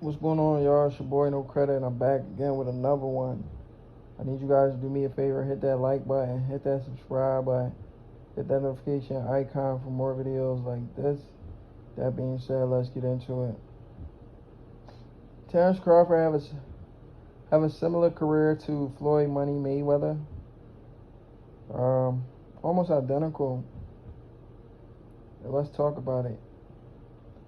What's going on, y'all? It's your boy No Credit, and I'm back again with another one. I need you guys to do me a favor, hit that like button, hit that subscribe button, hit that notification icon for more videos like this. That being said, let's get into it. Terence Crawford have a similar career to Floyd Money Mayweather. Almost identical. Let's talk about it.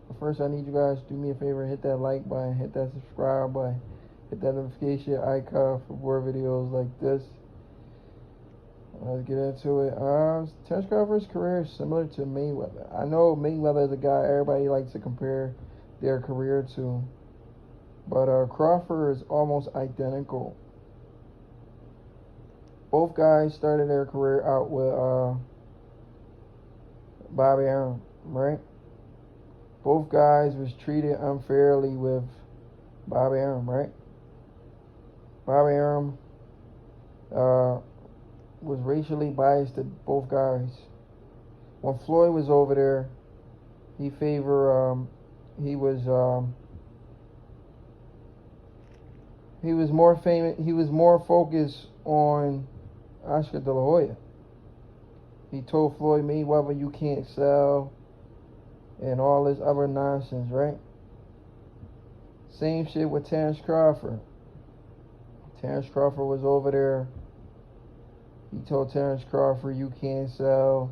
But first, I need you guys to do me a favor, hit that like button, hit that subscribe button, hit that notification icon for more videos like this. Let's get into it. Terence Crawford's career is similar to Mayweather. I know Mayweather is a guy everybody likes to compare their career to, but Crawford is almost identical. Both guys started their career out with Bobby Arum, right? Both guys was treated unfairly with Bobby Arum, right? Bobby Arum was racially biased to both guys. When Floyd was over there, he was more famous. He was more focused on Oscar De La Hoya. He told Floyd Mayweather, "You can't sell," and all this other nonsense, right? Same shit with Terence Crawford. Terence Crawford was over there. He told Terence Crawford, "You can't sell."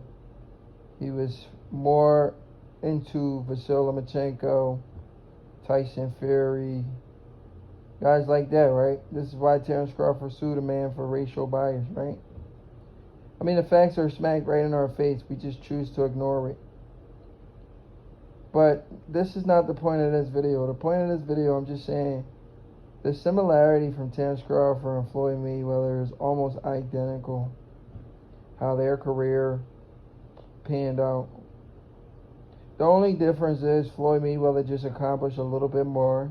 He was more into Vasily Lomachenko, Tyson Fury, guys like that, right? This is why Terence Crawford sued a man for racial bias, right? I mean, the facts are smacked right in our face. We just choose to ignore it. But this is not the point of this video. The point of this video, I'm just saying, the similarity from Terence Crawford and Floyd Mayweather is almost identical. How their career panned out. The only difference is Floyd Mayweather just accomplished a little bit more,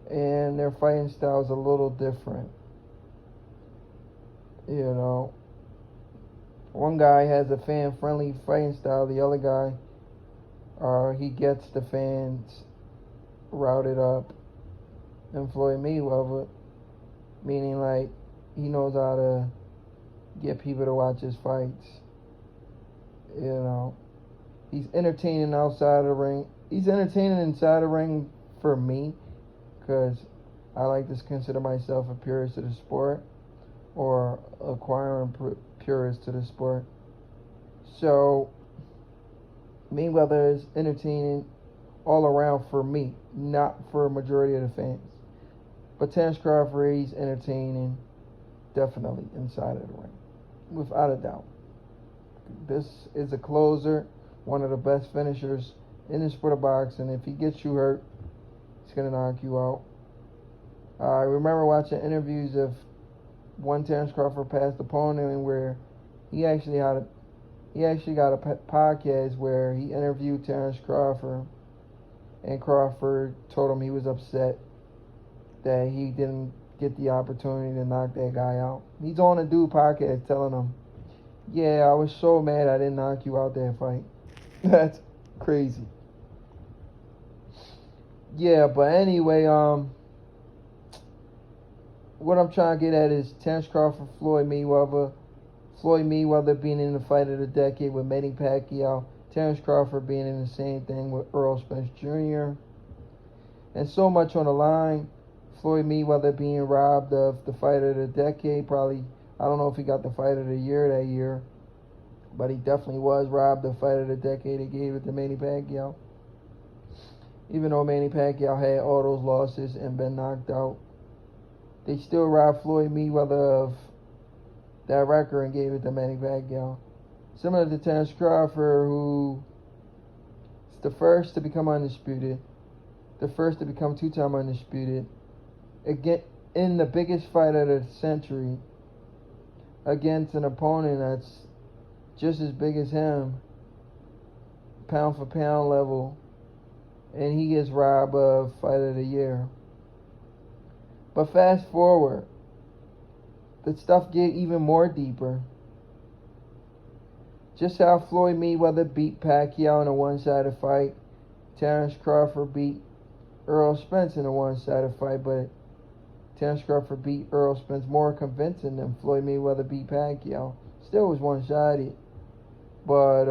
and their fighting style is a little different. You know, one guy has a fan-friendly fighting style. The other guy, he gets the fans routed up. And Floyd Mayweather, meaning like he knows how to get people to watch his fights. You know, he's entertaining outside the ring. He's entertaining inside the ring for me, because I like to consider myself a purist to the sport, or acquiring purist to the sport. So Mayweather is entertaining all around for me, not for a majority of the fans. But Terence Crawford, he's entertaining definitely inside of the ring, without a doubt. This is a closer, one of the best finishers in the sport of boxing. If he gets you hurt, he's going to knock you out. I remember watching interviews of one Terence Crawford past opponent where he actually got a podcast where he interviewed Terence Crawford, and Crawford told him he was upset that he didn't get the opportunity to knock that guy out. He's on a dude podcast telling him, "Yeah, I was so mad I didn't knock you out that fight." That's crazy. Yeah, but anyway, what I'm trying to get at is Terence Crawford, Floyd Mayweather. Floyd Mayweather being in the fight of the decade with Manny Pacquiao. Terence Crawford being in the same thing with Errol Spence Jr. And so much on the line. Floyd Mayweather being robbed of the fight of the decade. Probably, I don't know if he got the fight of the year that year, but he definitely was robbed of the fight of the decade. He gave it to Manny Pacquiao. Even though Manny Pacquiao had all those losses and been knocked out, they still robbed Floyd Mayweather of that record and gave it to Manny Pacquiao. Similar to Terence Crawford, who is the first to become undisputed, the first to become two-time undisputed, again in the biggest fight of the century, against an opponent that's just as big as him, pound for pound level, and he gets robbed of fight of the year. But fast forward, the stuff get even more deeper. Just how Floyd Mayweather beat Pacquiao in a one-sided fight, Terence Crawford beat Errol Spence in a one-sided fight, but Terence Crawford beat Errol Spence more convincing than Floyd Mayweather beat Pacquiao. Still was one-sided, but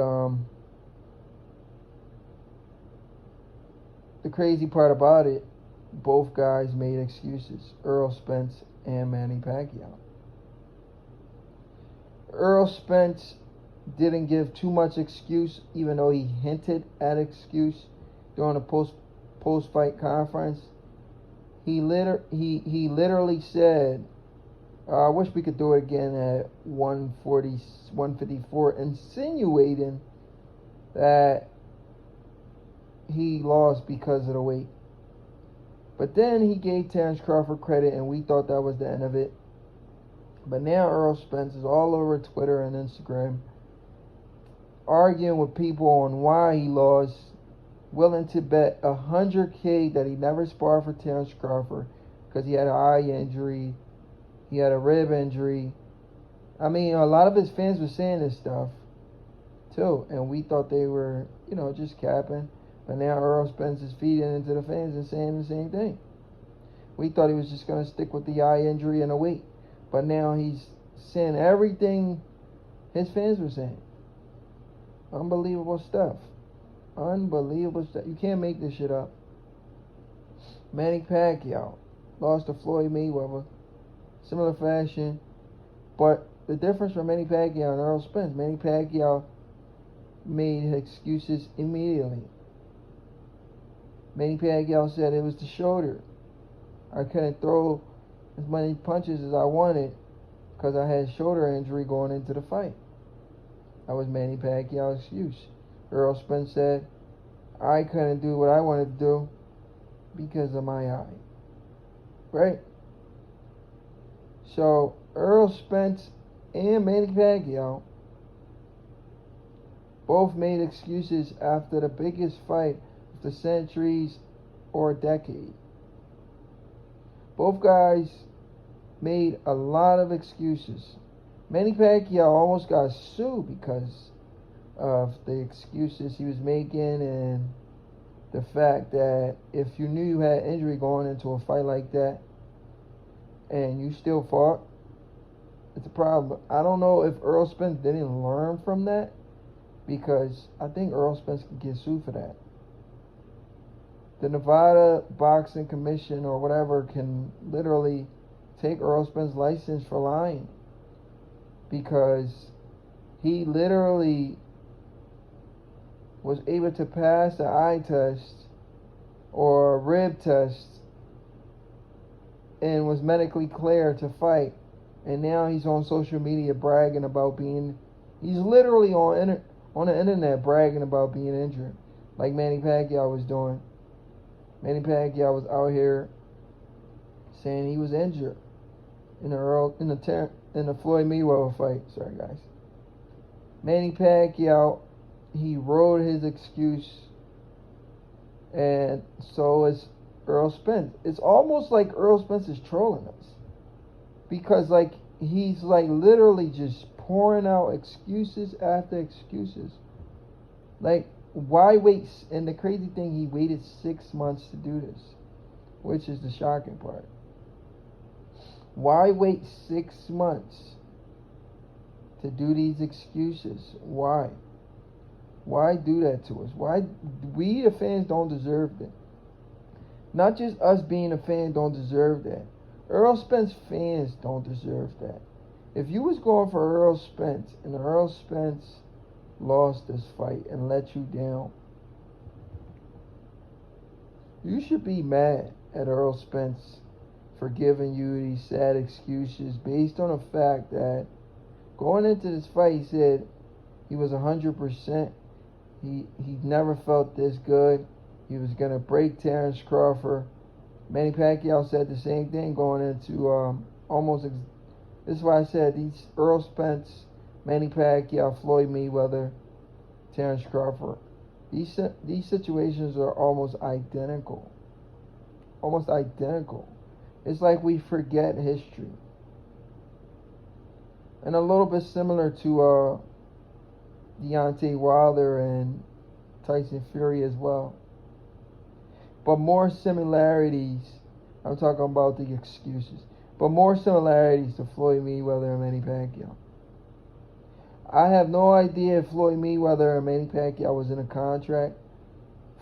the crazy part about it, both guys made excuses. Errol Spence and Manny Pacquiao. Errol Spence didn't give too much excuse, even though he hinted at excuse during a post-fight conference. He literally said, I wish we could do it again at 154, insinuating that he lost because of the weight. But then he gave Terence Crawford credit, and we thought that was the end of it. But now Errol Spence is all over Twitter and Instagram arguing with people on why he lost, willing to bet $100K that he never sparred for Terence Crawford because he had an eye injury, he had a rib injury. I mean, a lot of his fans were saying this stuff too, and we thought they were, just capping. But now Errol Spence is feeding into the fans and saying the same thing. We thought he was just going to stick with the eye injury and the weight. But now he's saying everything his fans were saying. Unbelievable stuff. Unbelievable stuff. You can't make this shit up. Manny Pacquiao lost to Floyd Mayweather. Similar fashion. But the difference from Manny Pacquiao and Errol Spence, Manny Pacquiao made excuses immediately. Manny Pacquiao said it was the shoulder. I couldn't throw as many punches as I wanted because I had shoulder injury going into the fight. That was Manny Pacquiao's excuse. Errol Spence said, I couldn't do what I wanted to do because of my eye. Right? So, Errol Spence and Manny Pacquiao both made excuses after the biggest fight of the centuries or decade. Both guys made a lot of excuses. Manny Pacquiao almost got sued because of the excuses he was making and the fact that if you knew you had injury going into a fight like that and you still fought, it's a problem. I don't know if Errol Spence didn't learn from that, because I think Errol Spence can get sued for that. The Nevada Boxing Commission or whatever can literally take Errol Spence's license for lying, because he literally was able to pass the eye test or rib test and was medically cleared to fight, and now he's on social media bragging about he's literally on the internet bragging about being injured, like Manny Pacquiao was doing. Manny Pacquiao was out here saying he was injured in the Floyd Mayweather fight. Sorry, guys. Manny Pacquiao, he wrote his excuse, and so is Errol Spence. It's almost like Errol Spence is trolling us, because he's literally just pouring out excuses after excuses. Why wait? And the crazy thing, he waited 6 months to do this, which is the shocking part. Why wait 6 months to do these excuses? Why? Why do that to us? Why? We, the fans, don't deserve that. Not just us being a fan don't deserve that. Errol Spence fans don't deserve that. If you was going for Errol Spence and Errol Spence lost this fight and let you down, you should be mad at Errol Spence for giving you these sad excuses based on the fact that going into this fight, he said he was 100%. He never felt this good. He was going to break Terence Crawford. Manny Pacquiao said the same thing going into this is why I said these Errol Spence, Manny Pacquiao, Floyd Mayweather, Terence Crawford, these situations are almost identical. Almost identical. It's like we forget history. And a little bit similar to Deontay Wilder and Tyson Fury as well. but more similarities. I'm talking about the excuses, but more similarities to Floyd Mayweather and Manny Pacquiao. I have no idea if Floyd Mayweather and Manny Pacquiao was in a contract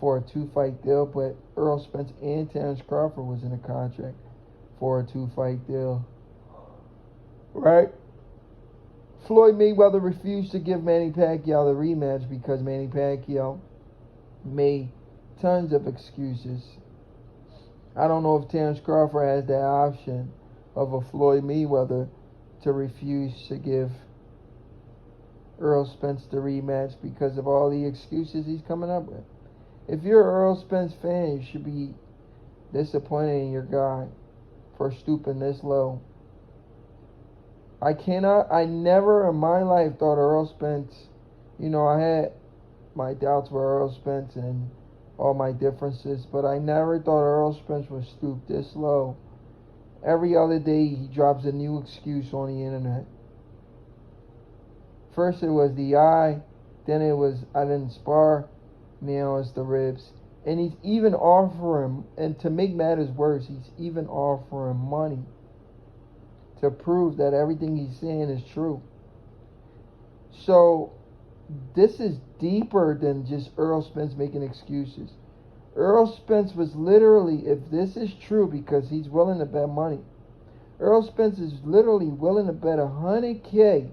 for a 2-fight deal, but Errol Spence and Terence Crawford was in a contract for a 2-fight deal. Right? Floyd Mayweather refused to give Manny Pacquiao the rematch because Manny Pacquiao made tons of excuses. I don't know if Terence Crawford has that option of a Floyd Mayweather to refuse to give Errol Spence the rematch because of all the excuses he's coming up with. If you're an Errol Spence fan, you should be disappointed in your guy for stooping this low. I never in my life thought Errol Spence, I had my doubts with Errol Spence and all my differences, but I never thought Errol Spence would stoop this low. Every other day he drops a new excuse on the internet. First it was the eye, then it was I didn't spar, now it's the ribs. And he's even offering, and to make matters worse, he's even offering money to prove that everything he's saying is true. So this is deeper than just Errol Spence making excuses. Errol Spence was literally, if this is true, because he's willing to bet money, Errol Spence is literally willing to bet $100K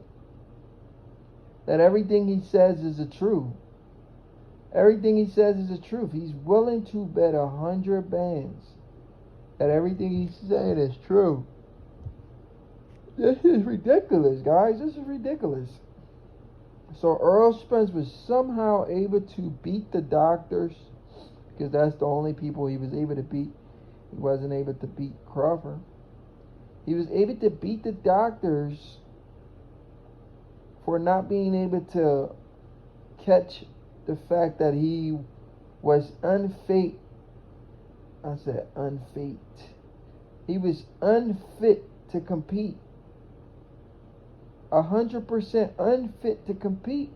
that everything he says is the truth. Everything he says is the truth. He's willing to bet 100 bands that everything he's saying is true. This is ridiculous, guys. This is ridiculous. So Errol Spence was somehow able to beat the doctors, because that's the only people he was able to beat. He wasn't able to beat Crawford. He was able to beat the doctors for not being able to catch the fact that he was unfit. I said unfit. He was unfit to compete. 100% unfit to compete.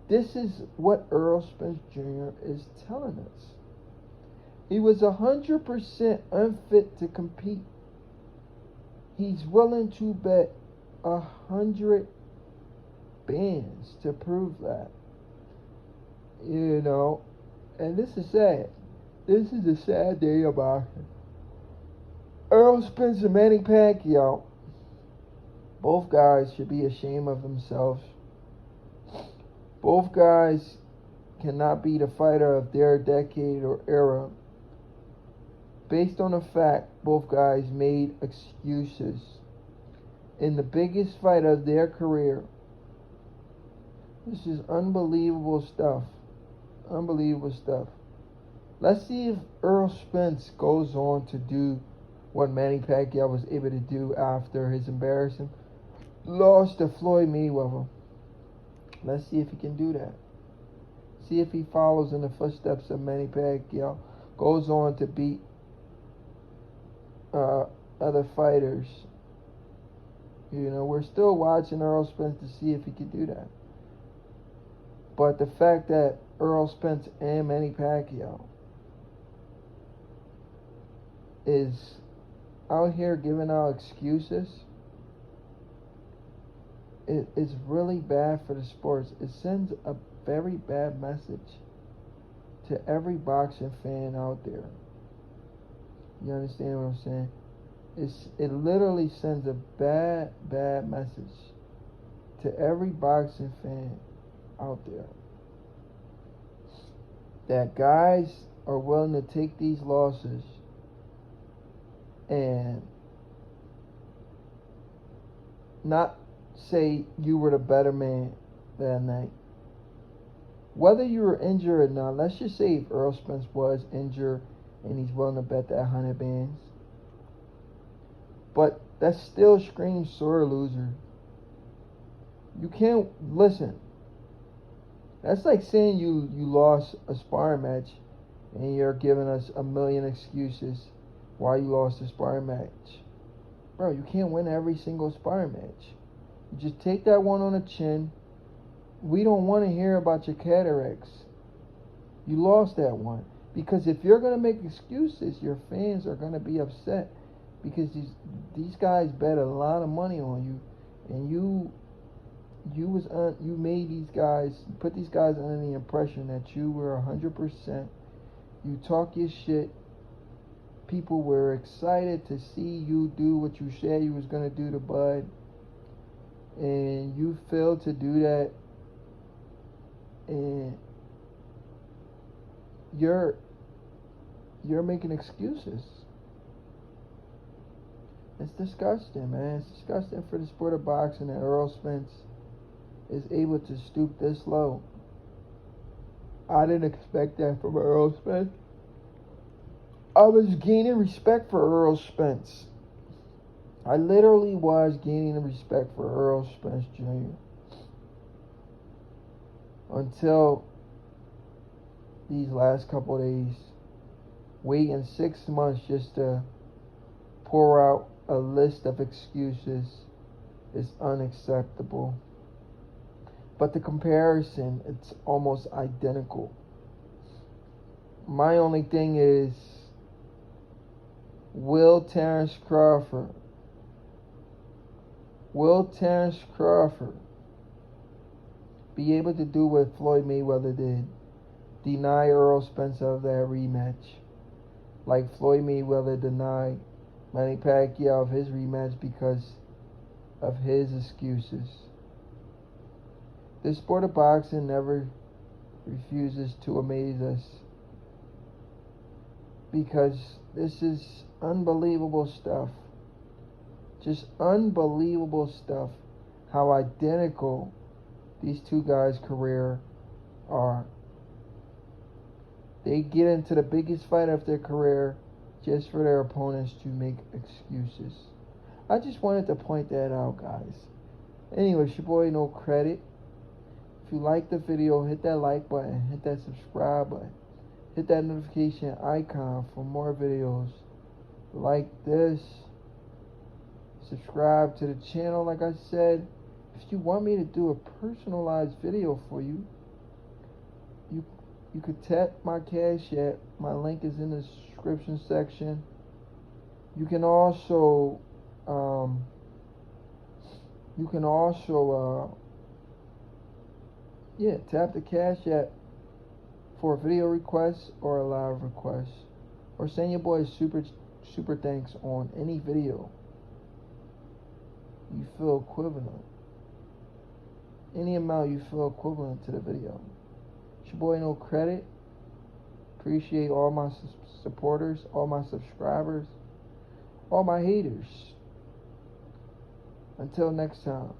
This is what Errol Spence Jr. is telling us. He was 100% unfit to compete. He's willing to bet 100 bands to prove that. And this is sad. This is a sad day about him. Errol Spence and Manny Pacquiao, both guys should be ashamed of themselves. Both guys cannot be the fighter of their decade or era. Based on the fact both guys made excuses in the biggest fight of their career. This is unbelievable stuff. Unbelievable stuff. Let's see if Errol Spence goes on to do what Manny Pacquiao was able to do after his embarrassing loss to Floyd Mayweather. Let's see if he can do that. See if he follows in the footsteps of Manny Pacquiao, goes on to beat other fighters. We're still watching Errol Spence to see if he can do that. But the fact that Errol Spence and Manny Pacquiao is out here giving out excuses, it's really bad for the sports. It sends a very bad message to every boxing fan out there. You understand what I'm saying? It literally sends a bad message to every boxing fan out there that guys are willing to take these losses and not say you were the better man that night. Whether you were injured or not, let's just say if Errol Spence was injured and he's willing to bet that 100 bands. But that still screams sore loser. You can't listen. That's like saying you lost a sparring match and you're giving us a million excuses why you lost a sparring match. Bro, you can't win every single sparring match. You just take that one on the chin. We don't want to hear about your cataracts. You lost that one. Because if you're gonna make excuses, your fans are gonna be upset because these guys bet a lot of money on you, and you made these guys, put these guys under the impression that you were 100%. You talk your shit. People were excited to see you do what you said you was gonna do to Bud, and you failed to do that, and you're making excuses. It's disgusting, man. It's disgusting for the sport of boxing that Errol Spence is able to stoop this low. I didn't expect that from Errol Spence. I was gaining respect for Errol Spence. I literally was gaining respect for Errol Spence Jr. until these last couple of days. Waiting 6 months just to pour out a list of excuses is unacceptable. But the comparison, it's almost identical. My only thing is, will Terence Crawford be able to do what Floyd Mayweather did? Deny Errol Spence of that rematch, like Floyd Mayweather denied Manny Pacquiao of his rematch because of his excuses. The sport of boxing never refuses to amaze us, because this is unbelievable stuff. Just unbelievable stuff. How identical these two guys' career are. They get into the biggest fight of their career just for their opponents to make excuses. I just wanted to point that out, guys. Anyway, it's your boy No Credit. If you like the video, hit that like button, hit that subscribe button, hit that notification icon for more videos like this. Subscribe to the channel, like I said. If you want me to do a personalized video for you, you could tap my Cash App. My link is in the description section. You can also tap the Cash App for a video request or a live request, or send your boy super thanks on any video you feel equivalent. Any amount you feel equivalent to the video. It's your boy No Credit. Appreciate all my supporters, all my subscribers, all my haters. Until next time.